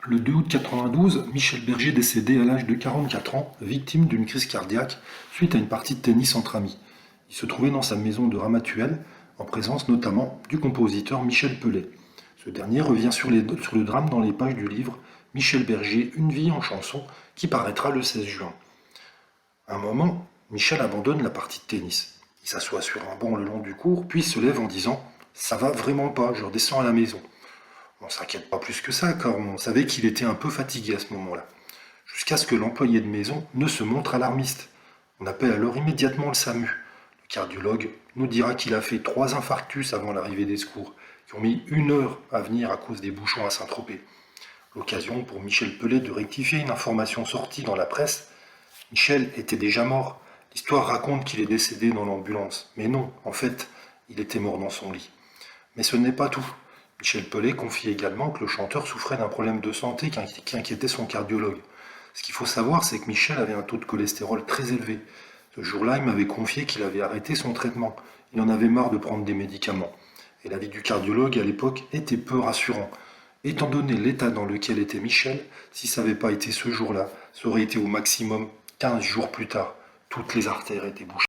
Le 2 août 92, Michel Berger décédé à l'âge de 44 ans, victime d'une crise cardiaque suite à une partie de tennis entre amis. Il se trouvait dans sa maison de Ramatuelle, en présence notamment du compositeur Michel Pelé. Ce dernier revient sur le drame dans les pages du livre Michel Berger, Une vie en chanson, qui paraîtra le 16 juin. À un moment, Michel abandonne la partie de tennis. Il s'assoit sur un banc le long du cours, puis se lève en disant « Ça va vraiment pas, je redescends à la maison ». On s'inquiète pas plus que ça, car on savait qu'il était un peu fatigué à ce moment-là. Jusqu'à ce que l'employé de maison ne se montre alarmiste. On appelle alors immédiatement le SAMU. Le cardiologue nous dira qu'il a fait 3 infarctus avant l'arrivée des secours, qui ont mis 1 heure à venir à cause des bouchons à Saint-Tropez. L'occasion pour Michel Pelé de rectifier une information sortie dans la presse. Michel était déjà mort. L'histoire raconte qu'il est décédé dans l'ambulance. Mais non, en fait, il était mort dans son lit. Mais ce n'est pas tout. Michel Pelé confie également que le chanteur souffrait d'un problème de santé qui inquiétait son cardiologue. Ce qu'il faut savoir, c'est que Michel avait un taux de cholestérol très élevé. Ce jour-là, il m'avait confié qu'il avait arrêté son traitement. Il en avait marre de prendre des médicaments. Et l'avis du cardiologue à l'époque était peu rassurant. Étant donné l'état dans lequel était Michel, si ça n'avait pas été ce jour-là, ça aurait été au maximum 15 jours plus tard. Toutes les artères étaient bouchées.